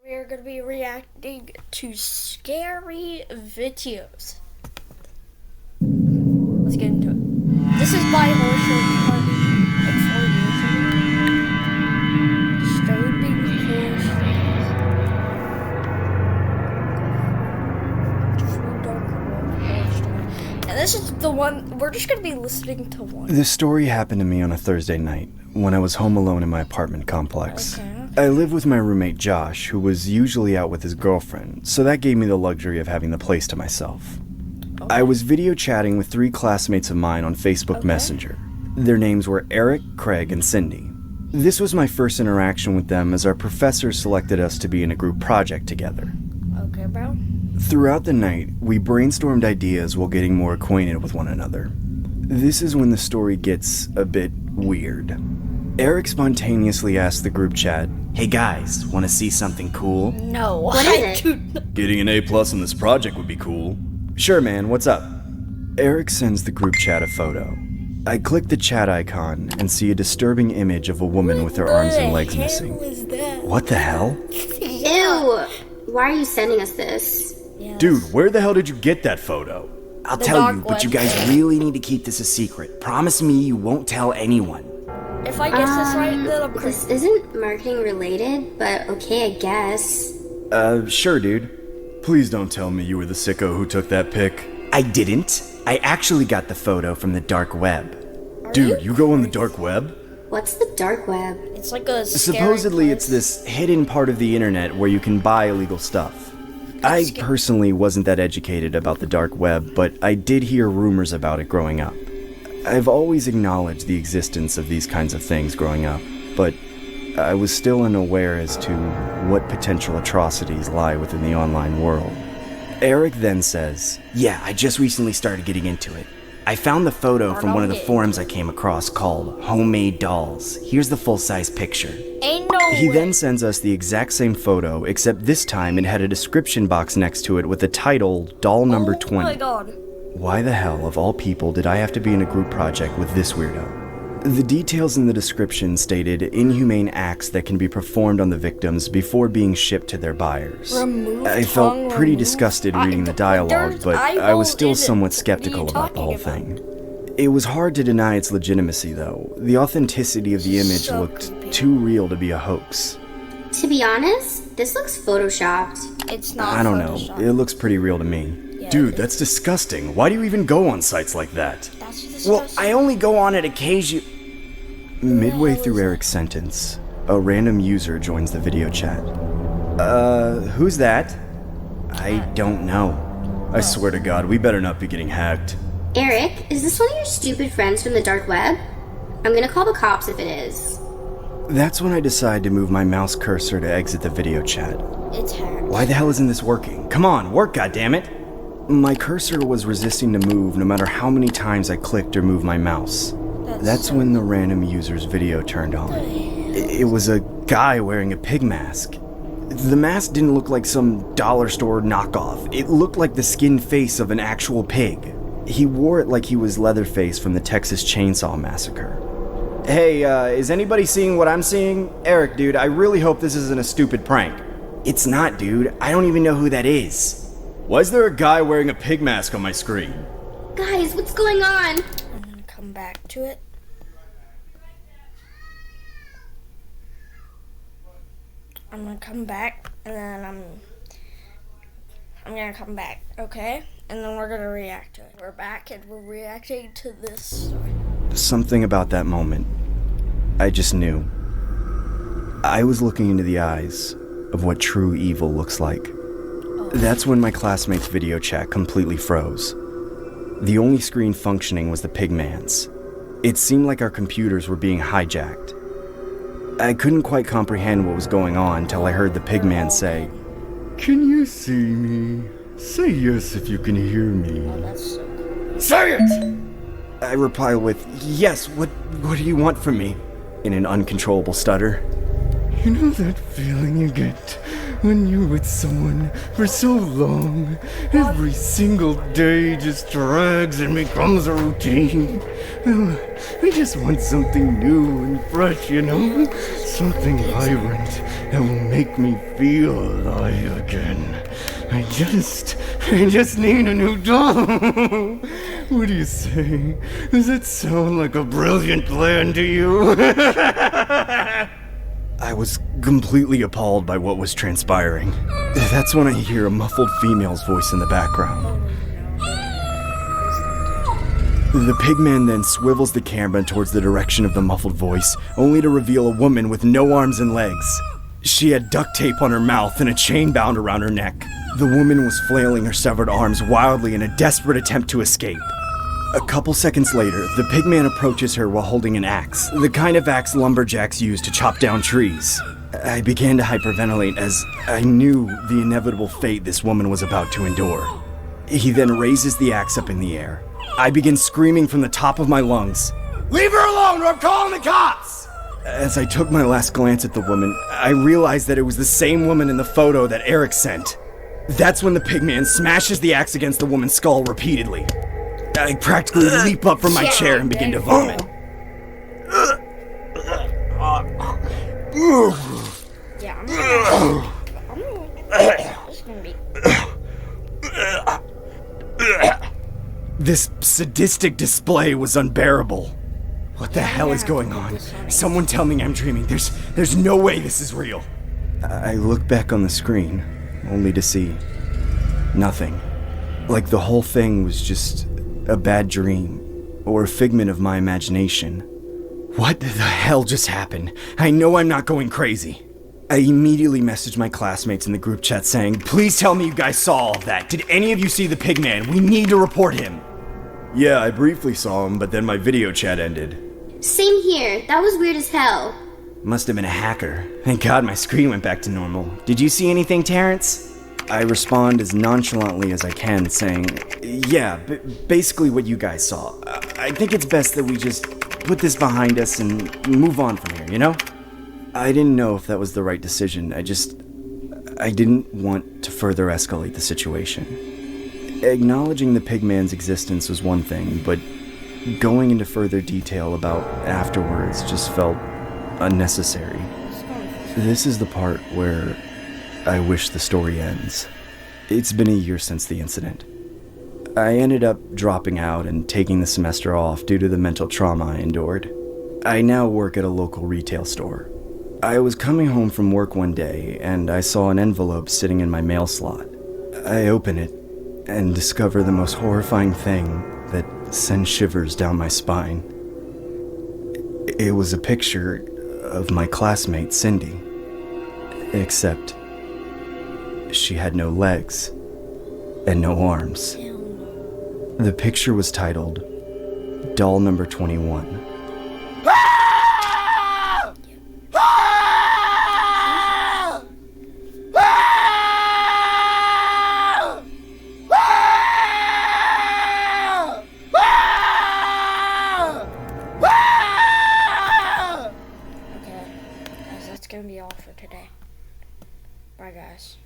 We're going to be reacting to scary videos. Let's get into it. This is by Horror Show Party, like 4 years ago. Disturbing horror stories. True dark horror stories. And this is the one, we're just going to be listening to one. This story happened to me on a Thursday night when I was home alone in my apartment complex. Okay. I live with my roommate Josh, who was usually out with his girlfriend, so that gave me the luxury of having the place to myself. Okay. I was video chatting with 3 classmates of mine on Facebook Messenger. Their names were Eric, Craig, and Cindy. This was my first interaction with them as our professor selected us to be in a group project together. Okay, bro. Throughout the night, we brainstormed ideas while getting more acquainted with one another. This is when the story gets a bit weird. Eric spontaneously asked the group chat, "Hey guys, want to see something cool?" No, What is it? do not. "Getting an A+ on this project would be cool." "Sure, man, what's up?" Eric sends the group chat a photo. I click the chat icon and see a disturbing image of a woman with her arms and legs missing. What the hell? Ew! Why are you sending us this? Dude, where the hell did you get that photo? I'll The tell dark you, but you web. guys really need to keep this a secret. Promise me you won't tell anyone. If I guess this right, then I'm This crazy. isn't marketing related, but okay, I guess. Sure, dude. Please don't tell me you were the sicko who took that pic. I didn't. I actually got the photo from the dark web. Dude, you go on the dark web? What's the dark web? It's like a scary Supposedly place. it's this hidden part of the internet where you can buy illegal stuff. I scary. personally wasn't that educated about the dark web, but I did hear rumors about it growing up. I've always acknowledged the existence of these kinds of things growing up, but I was still unaware as to what potential atrocities lie within the online world. Eric then says, Yeah, I just recently started getting into it. I found the photo from one of the get forums I came across called Homemade Dolls. Here's the full-size picture. Ain't no he way. then sends us the exact same photo, except this time it had a description box next to it with the title, Doll Number 20. Oh my god. Why the hell, of all people, did I have to be in a group project with this weirdo? The details in the description stated inhumane acts that can be performed on the victims before being shipped to their buyers. Remove I tongue, felt pretty remove- disgusted reading the dialogue, there's but I was still eyeball in it. somewhat What are skeptical you about the whole talking thing. It was hard to deny its legitimacy, though. The authenticity of the image So looked creepy. too real to be a hoax. To be honest, this looks photoshopped. It's not I don't know. Photoshop. It looks pretty real to me. Yeah, Dude, it that's disgusting. Why do you even go on sites like that? That's Well, disgusting. I only go on it occasionally. Midway through Eric's sentence, a random user joins the video chat. Who's that? I don't know. I swear to God, we better not be getting hacked. Eric, is this one of your stupid friends from the dark web? I'm gonna call the cops if it is. That's when I decide to move my mouse cursor to exit the video chat. It's hacked. Why the hell isn't this working? Come on, work, goddammit! My cursor was resisting to move no matter how many times I clicked or moved my mouse. That's when the random user's video turned on. It was a guy wearing a pig mask. The mask didn't look like some dollar store knockoff. It looked like the skinned face of an actual pig. He wore it like he was Leatherface from the Texas Chainsaw Massacre. Hey, is anybody seeing what I'm seeing? Eric, dude, I really hope this isn't a stupid prank. It's not, dude. I don't even know who that is. Why is there a guy wearing a pig mask on my screen? Guys, what's going on? I'm gonna come back to it. I'm gonna come back, and then I'm gonna come back, okay? And then we're gonna react to it. We're back, and we're reacting to this story. Something about that moment, I just knew. I was looking into the eyes of what true evil looks like. That's when my classmate's video chat completely froze. The only screen functioning was the pigman's. It seemed like our computers were being hijacked. I couldn't quite comprehend what was going on until I heard the pigman say, "Can you see me? Say yes if you can hear me." That's so cool. Say it! I replied with, "Yes, what do you want from me?" in an uncontrollable stutter. "You know that feeling you get when you're with someone for so long? Every single day just drags and becomes a routine. I just want something new and fresh, you know? something vibrant that will make me feel alive again. I just need a new doll. What do you say? Does it sound like a brilliant plan to you? I was completely appalled by what was transpiring. That's when I hear a muffled female's voice in the background. The pigman then swivels the camera towards the direction of the muffled voice, only to reveal a woman with no arms and legs. She had duct tape on her mouth and a chain bound around her neck. The woman was flailing her severed arms wildly in a desperate attempt to escape. A couple seconds later, the pigman approaches her while holding an axe, the kind of axe lumberjacks use to chop down trees. I began to hyperventilate as I knew the inevitable fate this woman was about to endure. He then raises the axe up in the air. I begin screaming from the top of my lungs, "Leave her alone or I'm calling the cops!" As I took my last glance at the woman, I realized that it was the same woman in the photo that Eric sent. That's when the pigman smashes the axe against the woman's skull repeatedly. I practically leap up from my chair and begin to vomit. Yeah, it's gonna be... This sadistic display was unbearable. What the hell is going on? Someone tell me I'm dreaming. There's no way this is real. I look back on the screen, only to see nothing. Like the whole thing was just a bad dream, or a figment of my imagination. What the hell just happened? I know I'm not going crazy. I immediately messaged my classmates in the group chat saying, "Please tell me you guys saw all of that. Did any of you see the pigman? We need to report him." Yeah, I briefly saw him, but then my video chat ended. Same here. That was weird as hell. Must have been a hacker. Thank God my screen went back to normal. Did you see anything, Terrence? I respond as nonchalantly as I can, saying, "Yeah, basically what you guys saw. I think it's best that we just put this behind us and move on from here, you know?" I didn't know if that was the right decision. I didn't want to further escalate the situation. Acknowledging the pigman's existence was one thing, but going into further detail about afterwards just felt unnecessary. This is the part where I wish the story ends. It's been a year since the incident. I ended up dropping out and taking the semester off due to the mental trauma I endured. I now work at a local retail store. I was coming home from work one day and I saw an envelope sitting in my mail slot. I open it and discover the most horrifying thing that sends shivers down my spine. It was a picture of my classmate Cindy, except she had no legs and no arms. The picture was titled Doll Number 21. Okay, guys, that's gonna be all for today. Bye, guys.